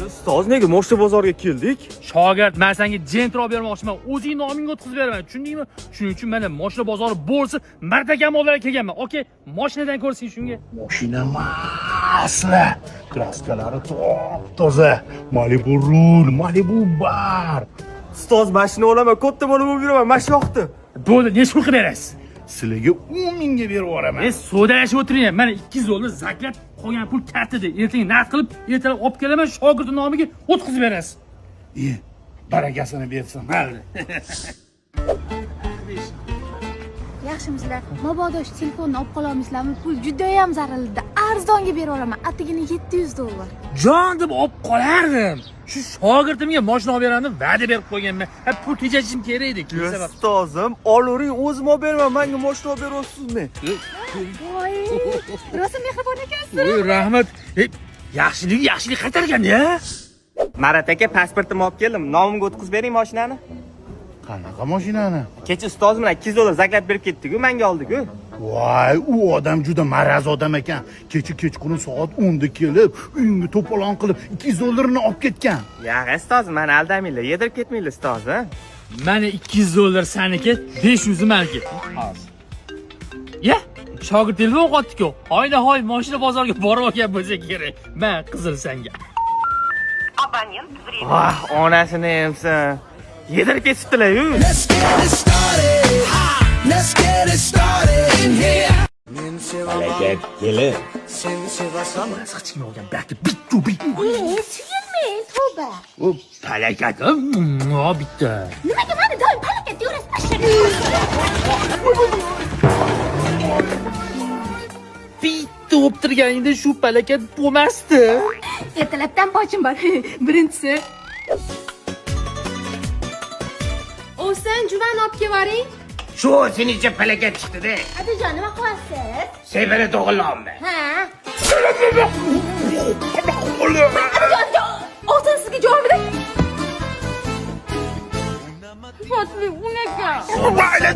Ustoz, nega moshina bozoriga keldik? Shogird, men senga jent olib bermoqchiman. O'zing nomingga o'tkazib beraman. Tushundingmi? Shuning uchun mana moshina bozori bo'lsa, martakam olib kelganman. Okey, moshinadan ko'rsing shunga. Mashina masla. Kraskalari top-toza. Malibu rul, Malibu bar. Ustoz, mashina olaman, katta bo'lib yuraman, mashina yoqdi. Bo'ldi, necha pul qilib berasiz? Sizlarga 10 mingga berib yuboraman. So'dalashib o'tiring. Mana 200 dollar zakat, qolgan pul kartada. Ertaga naqd qilib, ertalab olib kelaman, shogird nomiga o'tkazib berasiz. Barakasini bersin, mayli. Yaxshimisizlar? Mabodo shu telefonni olib qololmaysizlarmi? Pul juda ham zararlida. Arzonga berib yuboraman. Atigini 700 dollar. Jon deb olib qolardim. Shu shogirdimga mashina olib beraman deb va'da berib qo'yganman. Pul tejashim kerak edi. Ustozim, olavering, o'zim olib beraman, menga mashina olib beryapsizmi? Voy, rosa mehribon ekansiz. Voy, rahmat. Yaxshilik qaytargan-ya. Marat aka, pasportimni olib keldim. Nomimga o'tkazib bering mashinani. Qanaqa mashinani? Kecha ustoz bilan 200 dollar zakat berib ketdik-ku, menga oldik-ku. Voy, u odam juda maraz odam ekan. Kechqurun soat 10 da kelib, uyimga to'polon qilib 200 dollarni olib ketgan. Ya, ustoz, meni aldamanglar, yedirib ketmanglar ustoz, ha? Mana 200 dollar saniki, 500 maniki. Ya, shogird telefon qotdi-ku. Hoyna-hoy mashina bozoriga borib olgan bo'lsa kerak. Men qizil sanga. Abonent время. Ah, onasini emsin. Yedirib ketibdilar-yu. Let's get it started in here. Harakat kelin. Seni sevasan. Qichqirib olgan bakki bittu. Tushunmay, tavba. O palakat, bitta. Nimaga meni doim palakat deyurasiz? Bitta o'ptirganingda shu palakat bo'lmasdi. Ertalabdan pochim bor. Birinchisi. O'san juvan olib kelvaring. Shu senicha palakat chiqdi-da. Adajon, nima qilyapsiz? Sevara to'g'irlonmi? Ha? O'san sizga javobida. Fatli, unaqa.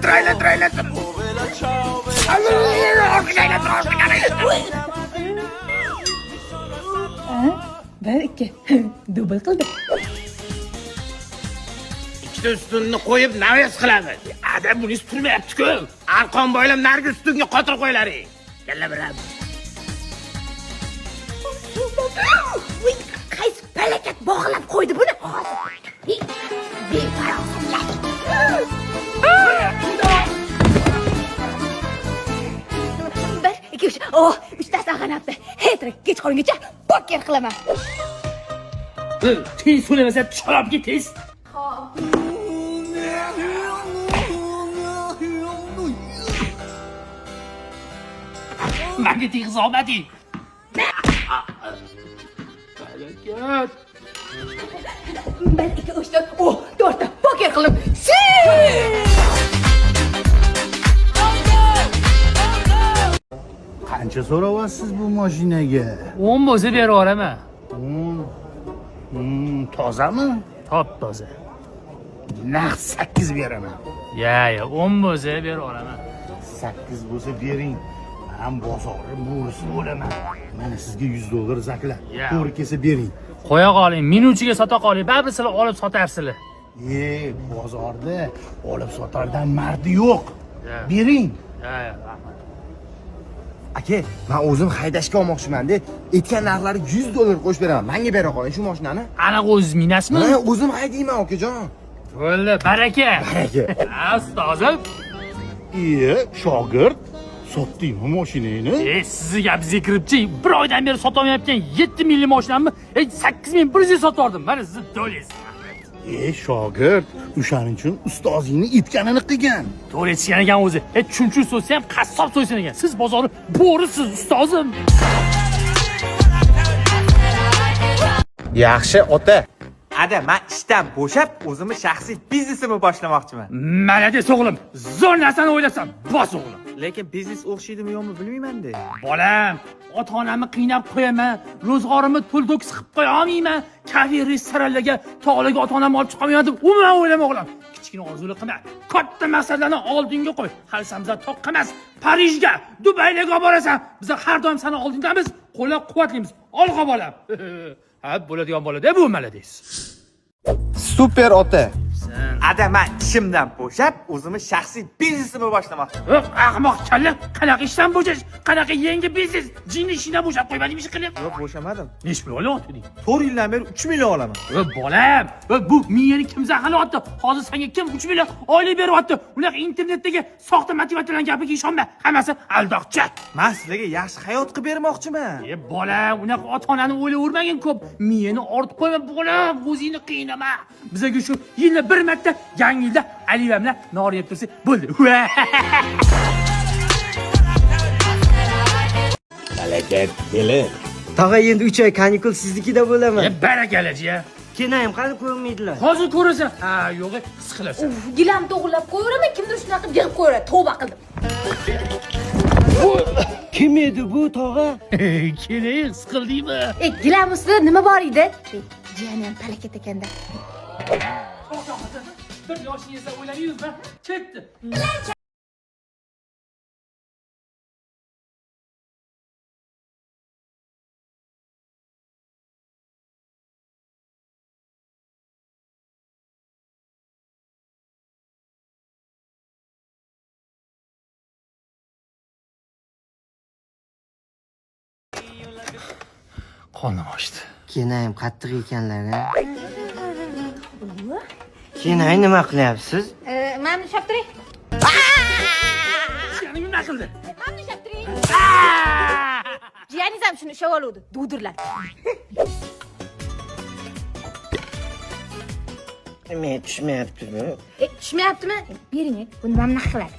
Trayler. Bir, ikki. Dubl qildi. Ikkita ustunni qo'yib navas qilamiz. Adam buni turmayapti-ku. Arqon bo'ylab nargi ustunga qotirib qo'ylaring. Kalla biram. Voy, qaysi palakat bog'lab qo'ydi buni? Befarosatlar. Bir, ikki, uch. Oh, uchtasi ag'anabdi. Hetrik kechqurungacha poker qilaman. Tez so'ramasa chalab ketiz. Menga teg'iz olmading. Palakat. Bir, ikki, uch, to'rt. Oh, to'rtta poker qilib. Qancha so'rayapsiz bu mashinaga? 10 bo'lsa berib yuboraman. Tozami? Top toza. Naqd 8 beraman. Ya, 10 bo'lsa berib yuboraman. 8 bo'lsa bering. Men bozorni bo'risi bo'laman. Mana sizga 100 dollar zaklat. To'g'ri kelsa bering. Qo'ya qoling, minutchiga sota qoling. Baribir sizlar olib sotarsizlar. Bozorda olib sotardan mardi yo'q. Bering. Ya, rahmat. Aka, men o'zim haydashga olmoqchiman-da. Aytgan narxlari 100 dollar qo'shib beraman. Menga bera qoling shu mashinani. Anaqa o'ziz minasmi? Men o'zim haydayman, akajon. Bo'ldi, baraka. Ustozim. Shogird, sotdingmi mashinangni? Sizni gapingizga kiribchi, bir oydan beri sota olmayotgan 7 mingli mashinamni 8100 sotib oldim. Mana sizni to'laysiz. Shogird, o'shaning uchun ustozingni aytganini qilgan. To'g'ri aytgan ekan o'zi. Chunchuq so'ysa ham qassob so'ysin ekan. Siz bozorni bo'risiz, ustozim. Yaxshi, ota. Ada, men ishdan bo'shab, o'zimni shaxsiy biznesimni boshlamoqchiman. Malades o'g'lim, zo'r narsani o'ylasam, bos o'g'lim. Lekin biznes o'xshaydimi yo'qmi bilmayman-da. Bolam, ota-onamni qiynab qo'yaman, ro'zg'orimni to'l-to'kis qilib qo'ya olmayman. Kafe restoranlarga, tog'larga ota-onamni olib chiqaman deb umuman o'ylama o'g'lim. Kichkina orzular qilma. Katta maqsadlarni oldinga qo'y. Hali sen bizlar toqqa emas, Parijga, Dubayga olib borasan. Biz har doim seni oldingdamiz, qo'llab-quvvatlaymiz. Olg'a bolam. Ha, bo'ladigan bo'ladi, bu malades. Super ota. Ada men ishimdan bo'shab, o'zimni shaxsiy biznesimni boshlamoqchiman. Yo'q, ahmoq kalla, qanaqa ishdan bo'shash, qanaqa yangi biznes, jinni ishingdan bo'shab qo'ymadingmi ish qilib? Yo'q, bo'shamadim. Nechi pul olyaptiding? 4 yildan beri 3 million olaman. Bolam, bu miyani kim zaharlayapti? Hozir senga kim 3 million oylik beryapti? Ular internetdagi soxta motivatsiyalan gapiga ishonma. Hammasi aldoqchi. Men sizlarga yaxshi hayot qilib bermoqchiman. Bolam, unaqa ota-onani o'ylayvermagin ko'p. Miyani ortib qo'yma, bolam, o'zingni qiynama. Bizga shu yilda bir marta yangi yilda Aliva bilan nor yeb tursa bo'ldi. Harakat kelin. Tog'a endi 3 oy kanikul siznikida bo'laman. Barakalaji-ya. Kenayim qani ko'rmaydilar. Hozir ko'rasan. Ha, yo'q, siqilasan. Gilam to'g'rilab qo'yaveraman, kimdir shunaqa yig'ib qo'yaveradi. Tavba qildim. Kim edi bu tog'a? Keling, siqildingmi? Gilam ustida nima bor edi? Jiyani ham palakat ekanda. Bir yoshingizda o'yladingizmi? Ketdi. Qonim ochdi. Kenayim qattiq ekanlar a. Kenay nima qilyapsiz? Mana ushlab turing. Yana nima qildi? Mana ushlab turing. Jiyaningiz ham shuni ushlab oluvdi, dudirlar. Men tushmayaptimi? Tushmayaptimi? Bering, buni mana nima qiladi?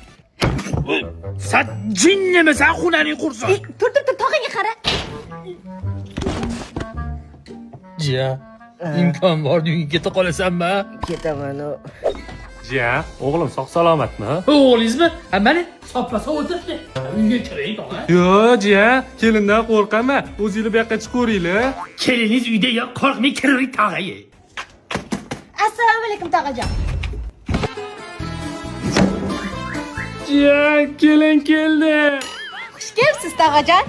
Sen jinnimisan, xunaning qursin. Tur, tog'aga qara. Jiya, imkon bor uyga keta qolasanmi? Ketaman u. Jiya, o'g'lim sog' salomatmi? O'g'lingizmi? Ha, mana soppasa o'tiribdi. Uyga kiring, tog'a. Yo'q, jiya, kelindan qo'rqaman. O'zingiz bu yoqqa chiqaveringlar. Keliningiz uyda yo'q, qo'rqmay kiring, tog'a. Assalomu alaykum tog'ajon. Jiya, kelin keldi. Xush kelibsiz tog'ajon.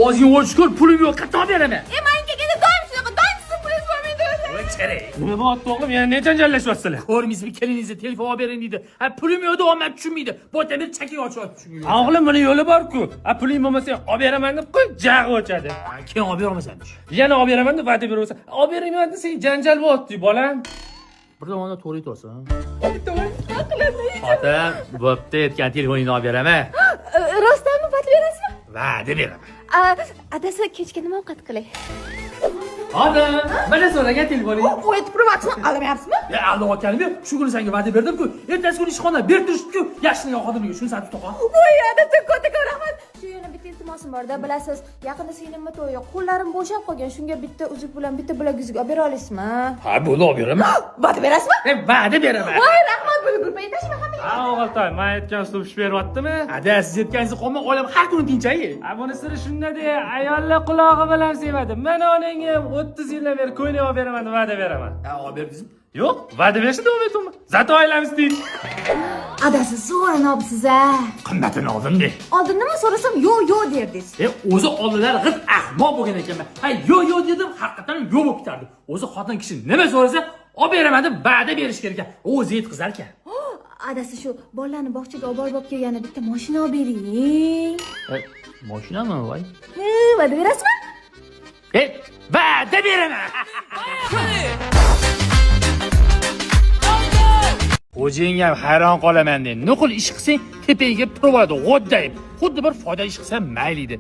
O'zing o'chkur, pulim yo'q, qattiq olib beraman. Menga kelib doim shunaqa, doim sizni pulingiz bo'lmaydi. Voy, kerak. Nima bo'lyapti o'g'lim? Yana ne janjallashyapsizlar? Ko'rmaysizmi, keliningizni telefon olib bering deydi. Ha, pulim yo'q deb olmay tushunmaydi. Bo'ta bir chakka ochyapti shunga. O'g'lim, buni yo'li bor-ku. Puling bo'lmasa, olib beraman deb qo'y, jag'i o'chadi. Keyin olib berolmasanmi? Yana olib beraman deb va'da beraversa, olib bermayman desang janjal bo'lyapti, bolam. Bir tomonda to'g'ri aytyapsan. Xotin, bo'pti, aytgan telefoningni olib beraman. Rostdanmi va'da berasizmi? Va'da beraman. Adasi kechga nima ovqat qilay? Xotin, mana so'ragan telefoning. O'yitib turibsizmi? Aldamayapsizmi? Aldayotganim yo'q. Shu kuni senga va'da berdim-ku. Ertasi kuni ishxonada berib turishdi-ku. Yaxshilik xodimga shuni sotib to'qa. Voy, adasi katta rahmat. Shu yana bitta iltimosim bor-da, bilasiz. Yaqinda singlimni to'yi, qo'llarim bo'shab qolgan. Shunga bitta uzuk bilan bitta bilaguzuk olib bera olasizmi? Ha, bo'ldi, olib beraman. Va'da berasizmi? Va'da beraman. Voy, rahmat, buni gruppaga tashlama hamma. Ha, o'g'iltoy, men aytgan uslub ish beryaptimi? Ada, siz aytganingizni qolmay olam har kuni tinchayi. Buni siri shunda-da, ayollar qulog'i bilan sevadi. Men onangga 30 yildan beri ko'ylak olib beraman deb va'da beraman. Ha, olib berdingizmi? Yo'q, va'da berishni davom etaman. Zato oilamiz tinch. Adasi so'ranobsiz a. Qimmatini oldim-de. Oldin nima so'rasam yo'q derdingiz. O'zi oldinlar g'irt ahmoq bo'lgan ekanman. Ha, yo'q dedim, haqiqatan yo'q bo'lib ketardi. O'zi xotin kishi nima so'rasa, olib beraman deb va'da berish kerak ekan. O'zi yetkazar ekan. Adasi shu bolalarni bog'chaga olib borib kelganda bitta mashina olib bering. Mashinami, voy? Va'da berasizmi? Va'da beraman. O'zing ham hayron qolaman de. Nuqul ish qilsang, tepaga turib oladi, g'oddayib. Xuddi bir foydali ish qilsam mayli edi.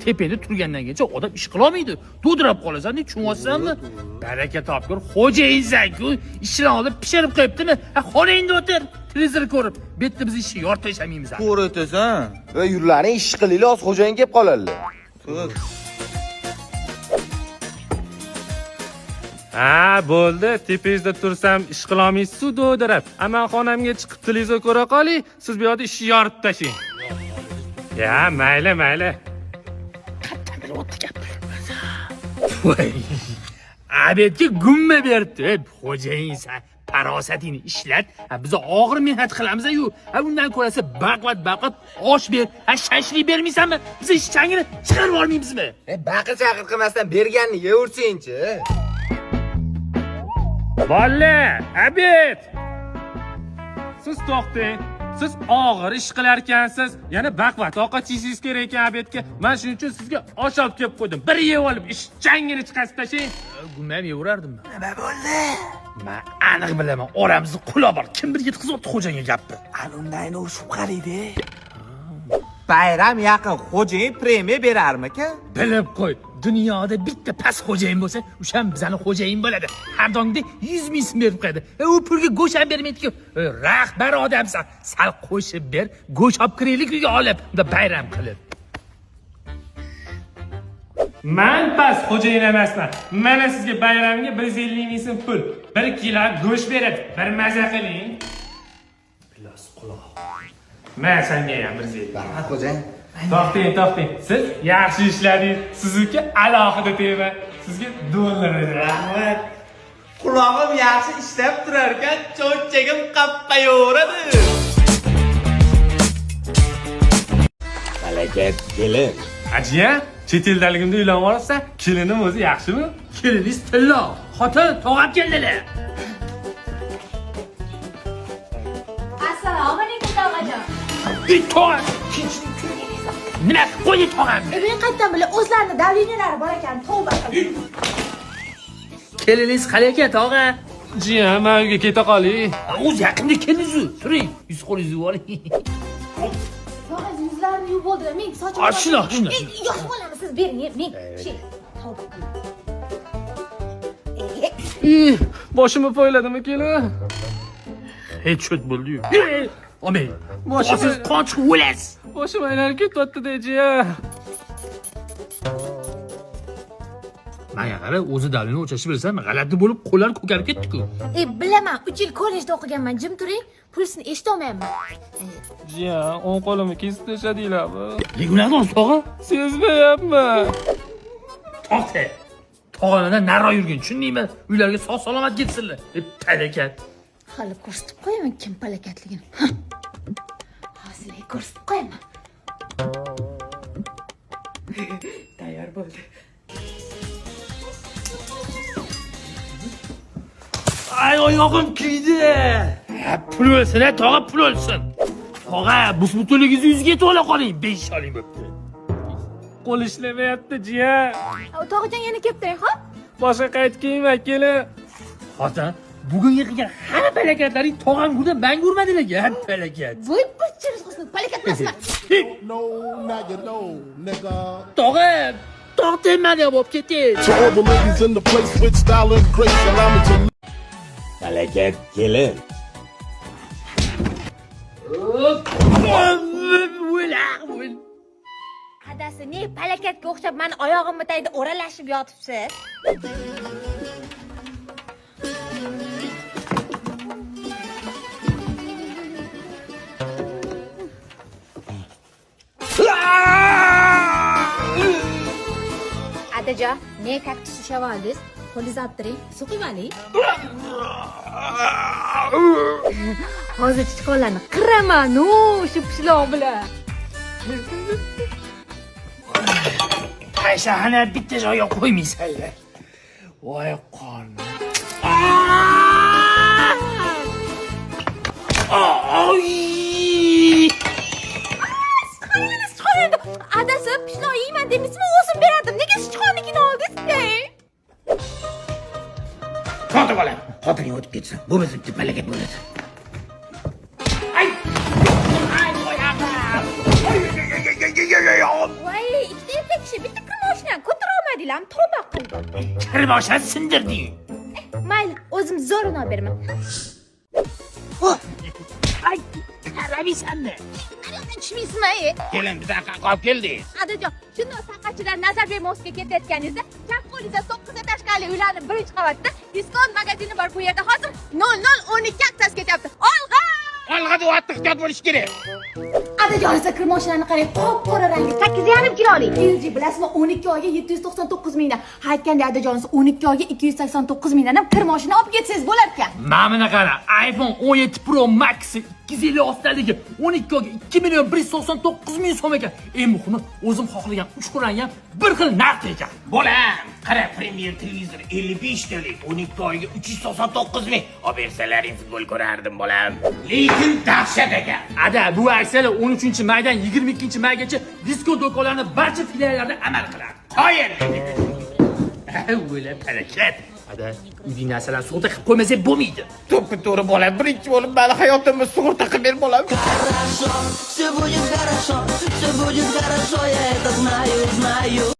Tepada turgandan-kecha odam ish qila olmaydi. Dudrab qolasan, tushunyapsanmi? Baraka topgur, xo'jayinsan-ku, ishni olib pishirib qo'yibdimi? Xonangda o'tir, televizor ko'rib, bitta biz ishni yorib tashlamaymiz. To'g'ri aytasan. Va yurlaring ish qilinglar, hozir xo'jayin kelib qoladilar. Ha, bo'ldi. Tepangizda tursam ish qila olmaysiz-ku, do'dirab. Aman xonamga chiqib televizor ko'ra qoling, siz bu yoqda ishni yorib tashlang. Ya, mayli. Qattan bir o'tdi gap. Voy. Abetga gumma berdi. Xo'jayinsan, farosatingni ishlat. Biz og'ir mehnat qilamiz-ku. Undan ko'rasa baqvat osh ber. Shashlik bermaysanmi? Biz ishchangini chiqarib olmaymizmi? Baqir chaqir qilmasdan berganni yeversin-chi. Bolla, abet. Siz to'xtang. Siz og'ir ish qilar ekansiz. Yana baqvat ovqat yeysiz kerak ekan abetga. Men shuning uchun sizga osh olib kelib qo'ydim. Bir yeb olib ishchangini chiqarib tashlang. Gumam yeverardimmi? Nima bo'ldi? Men aniq bilaman, oramizni qulab bor. Kim bir yetkazibdi xo'janga gapni. Undan u shubhaliydi. Bayram yaqin xo'jayin premiya berarmikan? Bilib qo'y. Dunyoda bitta past xo'jayin bo'lsa, o'sha bizani xo'jayin bo'ladi. Har doimda 100 ming so'm berib qo'yadi. U pulga go'sht ham bermaydi-ku. Rahbar odamsan. Sal qo'shib ber, go'sht olib kiraylik uyga olib, unda bayram qilib. Men past xo'jayin emasman. Mana sizga bayramga 150 ming so'm pul, 1 kilo go'sht beradi. Bir maza qiling. Bilas quloq. Men senga ham 150. Rahmat xo'jayin. To'xtang. Siz yaxshi ishladingiz. Sizniki alohida tema. Sizga dollar rahmat. Qulog'im yaxshi ishlab turar ekan, cho'nchagim qappayoradi. Malakat kelin. Ajiya, chet eldaligimda uylanib olsa, kelinim o'zi yaxshimi? Keliningiz tilla. Xotin tog'am keldilar. Assalomu alaykum tog'ajon. Tog'am. Nima qo'ydi tog'am? Men qayerdan bilay, o'zlarini davleniyalari bor ekan, tavba qil. Keliningiz qalay ekan tog'a? Jiya, men uyga keta qolay. O'zi yaqinda keldingiz-ku. Turing, yuz qo'lingizni yuvib oling. Tog'a yuzlarini yuvib bo'ldi. Men sochim. Shuna. Yosh bolami, siz bering, men. Tavba qil. Boshimni poyladimi kelin? Hechut bo'ldi-yu. Omey. Boshim Siz qancha o'lasiz? boshim aylanib ketyapti-da, jiya. Menga qara, o'zi davlini o'chashib bilsam, g'alati bo'lib qo'llar ko'karib ketdi-ku. Bilaman, 3 yil kollejda o'qiganman. Jim turing, pulsini eshitolmayapman. Jiya, o'ng qo'limni kesib tashladinglarmi? Legunadan tog'a? Sezmayapman. To'xta. Tog'alardan naro yurgin, tushundingmi? Uylarga sog' salomat ketsinlar. Palakat. Hali ko'rsatib qo'yaman kim palakatligini. Hozir ko'rsatib qo'yaman. Tayyor bo'ldi. Ay oyog'im kuydi. Pul o'lsin, tog'a pul o'lsin. Tog'a, bus-butunligingizni yuzga yetib ola qoling, 5 oling bo'pti. Qo'l ishlamayapti, jiya. Tog'ajon yana kelib turing, xo'p? Boshqa qaytib kelmay, kelin. Xotin, bugungi qilgan hamma palakatlaring tog'amgurdan men ko'rmadilar, palakat. Voy, bichiriz hozir palakat emasman. No, now you know, nigga. Tog'a, to'xtamadi bo'lib ketdi. To all the ladies in the place with style and grace, allow me to. Malakat kelin. Adasi, ne palakatga o'xshab meni oyog'imni tagida o'ralashib yotibsiz? Adajon, ne kaktus ushlab oldingiz? Qo'lingizni olib turing, suv quymaylik. Hozir chiqonlarni qiraman, shu pishloq bilan. Paysahana bitta joyga qo'ymaysanlar. Voy qon. Adasi, pishloq yeyman demisizmi, o'zim berardim. Nega sichqonnikini oldingiz? To'xta bolam, xotining o'tib ketsin. Bu biz bitta palakat bo'ladi. Ay! Voy, ikkita erkak kishi bitta qilmoqchidan ko'tara olmadinglarmi? Tavba qildim. Kirboshdan sindirding. Mayli, o'zim zo'rini olib beraman. Ay, qaramaysanmi? Tushmaysizmi? Kelin, biz aqqa olib keldingiz. Adajon, shunday saqachilar Nazarbek mosga ketayotganingizda, chap qo'lingizda 9 etashkali uylarning birinchi qavatida diskont magazini bor. Bu yerda hozir 0012 aksiyasi ketyapti. Olg'a! Olg'a deb ehtiyot bo'lish kerak. Adajon esa kir mashinani qarang, qop-qora rangi, 8,5 kiloli. LG bilasizmi, 12 oyga 799 mingdan. Aytganda Adajon esa 12 oyga 289 mingdan ham kir mashina olib ketsangiz bo'lar ekan. Mana buni qara, iPhone 17 Pro Max 256 12 oyga 2 million 199 ming so'm ekan. Eng muhimi, o'zim xohlagan 3 rang ham bir xil narx ekan. Bolam, qara, Premier televizor 55 talik, 12 oyga 399 ming. Olib bersalaring futbol ko'rardim bolam. Lekin dahshat ekan. Ada, bu aksiyalar 13-maydan 22-maygacha disko do'konlarining barcha filiallarida amal qiladi. Qoyil. O'ylab harakat. Ada, uyning narsalarni sug'urta qilib qo'ymasak bo'lmaydi. To'g'ri bolam, birinchi bo'lib mani hayotimni sug'urta qilib ber bolam. Все будет хорошо, я это знаю.